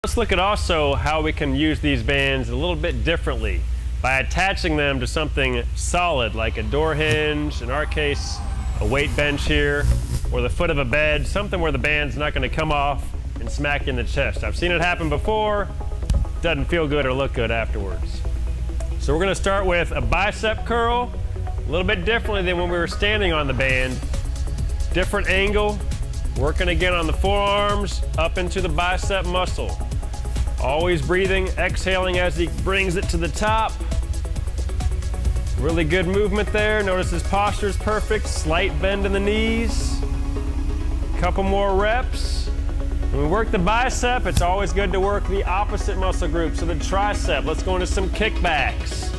Let's look at also how we can use these bands a little bit differently by attaching them to something solid like a door hinge, in our case a weight bench here, or the foot of a bed, something where the band's not going to come off and smack you in the chest. I've seen it happen before. Doesn't feel good or look good afterwards. So we're going to start with a bicep curl, a little bit differently than when we were standing on the band. Different angle, working again on the forearms, up into the bicep muscle. Always breathing, exhaling as he brings it to the top. Really good movement there. Notice his posture is perfect. Slight bend in the knees. Couple more reps. When we work the bicep, it's always good to work the opposite muscle group. So the tricep, let's go into some kickbacks.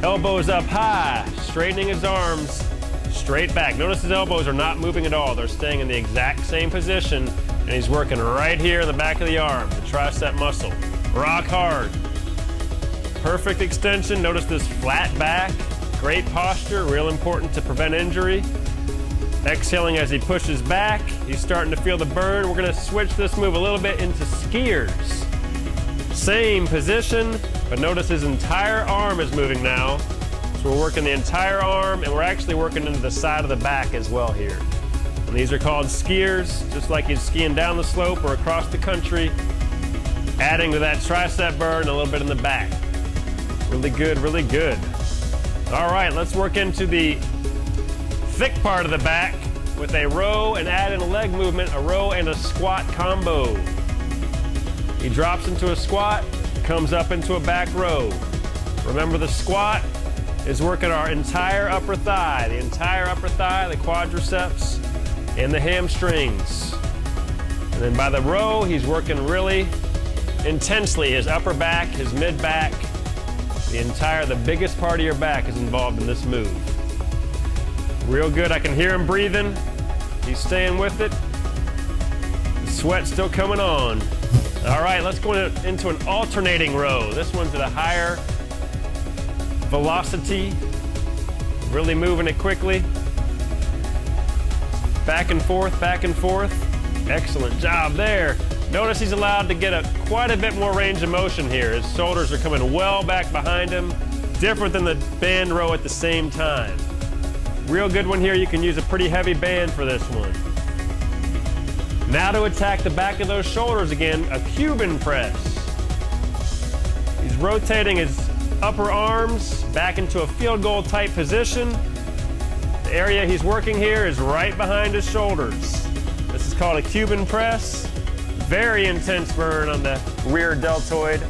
Elbows up high, straightening his arms straight back. Notice his elbows are not moving at all. They're staying in the exact same position, and he's working right here in the back of the arm, the tricep muscle. Rock hard. Perfect extension. Notice this flat back. Great posture, real important to prevent injury. Exhaling as he pushes back. He's starting to feel the burn. We're going to switch this move a little bit into skiers. Same position, but notice his entire arm is moving now. So we're working the entire arm, and we're actually working into the side of the back as well here. And these are called skiers, just like he's skiing down the slope or across the country, adding to that tricep burn a little bit in the back. Really good, really good. All right, let's work into the thick part of the back with a row and add in a leg movement, a row and a squat combo. He drops into a squat, comes up into a back row. Remember, the squat is working our entire upper thigh, the quadriceps, and the hamstrings. And then by the row, he's working really intensely his upper back, his mid back. The biggest part of your back is involved in this move. Real good. I can hear him breathing. He's staying with it. The sweat's still coming on. All right, let's go into an alternating row. This one's at a higher velocity. Really moving it quickly. Back and forth, back and forth. Excellent job there. Notice he's allowed to get quite a bit more range of motion here. His shoulders are coming well back behind him. Different than the band row at the same time. Real good one here. You can use a pretty heavy band for this one. Now to attack the back of those shoulders again, a Cuban press. He's rotating his upper arms back into a field goal type position. The area he's working here is right behind his shoulders. This is called a Cuban press. Very intense burn on the rear deltoid.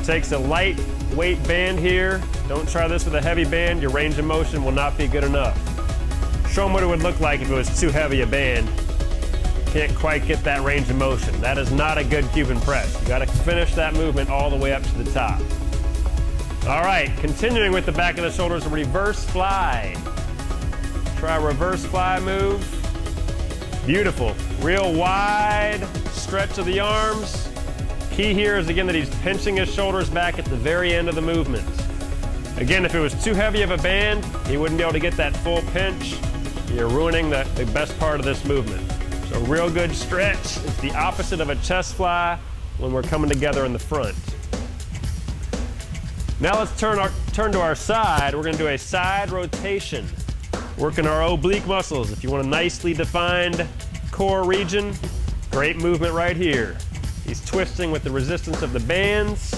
Takes a lightweight band here. Don't try this with a heavy band. Your range of motion will not be good enough. Show them what it would look like if it was too heavy a band. Can't quite get that range of motion. That is not a good Cuban press. You got to finish that movement all the way up to the top. All right, continuing with the back of the shoulders, a reverse fly. Try a reverse fly move. Beautiful. Real wide stretch of the arms. Key here is again that he's pinching his shoulders back at the very end of the movement. Again, if it was too heavy of a band, he wouldn't be able to get that full pinch. You're ruining the best part of this movement. So real good stretch. It's the opposite of a chest fly when we're coming together in the front. Now let's turn to our side. We're going to do a side rotation. Working our oblique muscles. If you want a nicely defined core region, great movement right here. He's twisting with the resistance of the bands.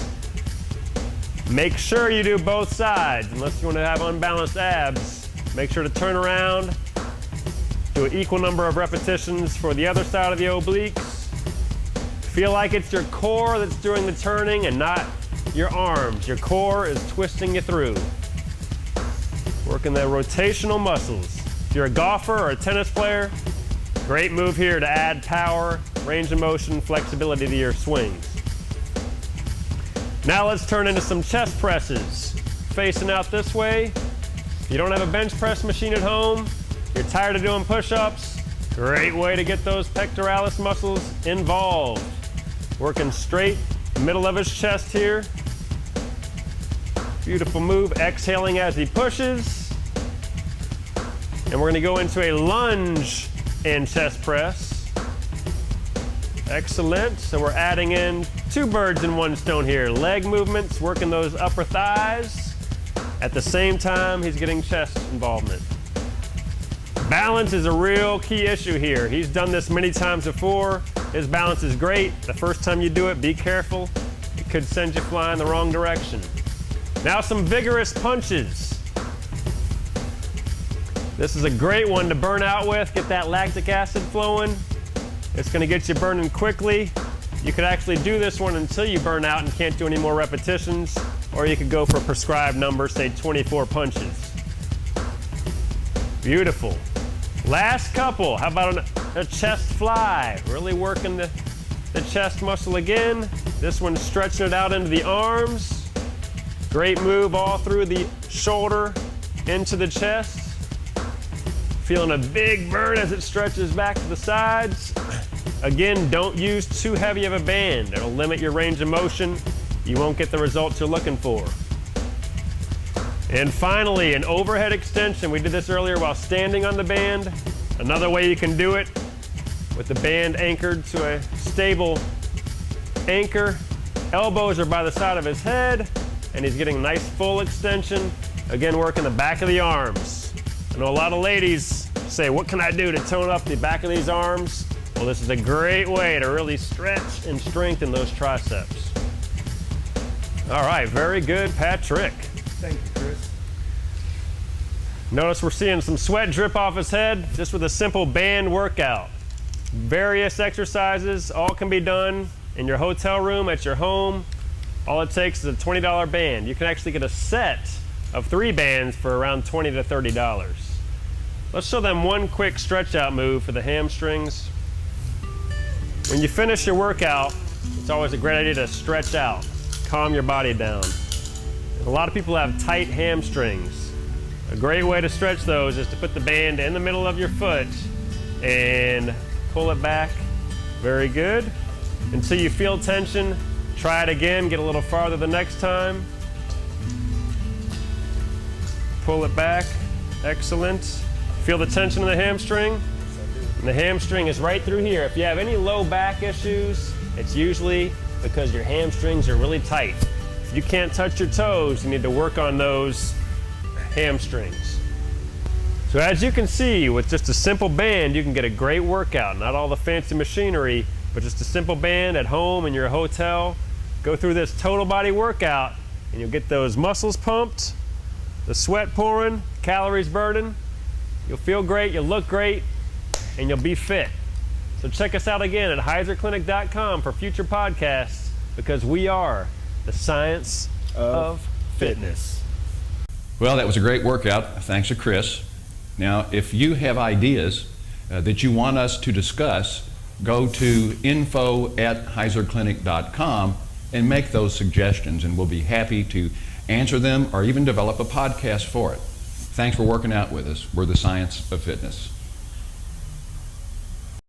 Make sure you do both sides. Unless you want to have unbalanced abs, make sure to turn around. Do an equal number of repetitions for the other side of the obliques. Feel like it's your core that's doing the turning and not your arms. Your core is twisting you through. Working the rotational muscles. If you're a golfer or a tennis player, great move here to add power, range of motion, flexibility to your swings. Now let's turn into some chest presses. Facing out this way. If you don't have a bench press machine at home, you're tired of doing push-ups, great way to get those pectoralis muscles involved. Working straight, middle of his chest here. Beautiful move, exhaling as he pushes. And we're going to go into a lunge and chest press. Excellent. So we're adding in 2 birds in 1 stone here. Leg movements, working those upper thighs. At the same time, he's getting chest involvement. Balance is a real key issue here. He's done this many times before. His balance is great. The first time you do it, be careful. It could send you flying the wrong direction. Now some vigorous punches. This is a great one to burn out with, get that lactic acid flowing. It's gonna get you burning quickly. You could actually do this one until you burn out and can't do any more repetitions, or you could go for a prescribed number, say 24 punches. Beautiful. Last couple, how about a chest fly? Really working the chest muscle again. This one's stretching it out into the arms. Great move all through the shoulder into the chest. Feeling a big burn as it stretches back to the sides. Again, don't use too heavy of a band. It'll limit your range of motion. You won't get the results you're looking for. And finally, an overhead extension. We did this earlier while standing on the band. Another way you can do it with the band anchored to a stable anchor. Elbows are by the side of his head, and he's getting a nice full extension. Again, working the back of the arms. I know a lot of ladies say, what can I do to tone up the back of these arms? Well, this is a great way to really stretch and strengthen those triceps. All right, very good, Patrick. Thank you, Chris. Notice we're seeing some sweat drip off his head just with a simple band workout. Various exercises, all can be done in your hotel room, at your home. All it takes is a $20 band. You can actually get a set of 3 bands for around $20 to $30. Let's show them one quick stretch out move for the hamstrings. When you finish your workout, it's always a great idea to stretch out, calm your body down. A lot of people have tight hamstrings. A great way to stretch those is to put the band in the middle of your foot and pull it back. Very good. Until you feel tension, try it again, get a little farther the next time. Pull it back. Excellent. Feel the tension in the hamstring? And the hamstring is right through here. If you have any low back issues, it's usually because your hamstrings are really tight. If you can't touch your toes, you need to work on those hamstrings. So as you can see, with just a simple band, you can get a great workout. Not all the fancy machinery, but just a simple band at home in your hotel. Go through this total body workout and you'll get those muscles pumped, the sweat pouring, calories burning. You'll feel great, you'll look great, and you'll be fit. So check us out again at HeiserClinic.com for future podcasts, because we are the science of fitness. Well, that was a great workout. Thanks to Chris. Now, if you have ideas that you want us to discuss, go to info@HeiserClinic.com and make those suggestions, and we'll be happy to answer them or even develop a podcast for it. Thanks for working out with us. We're the science of fitness.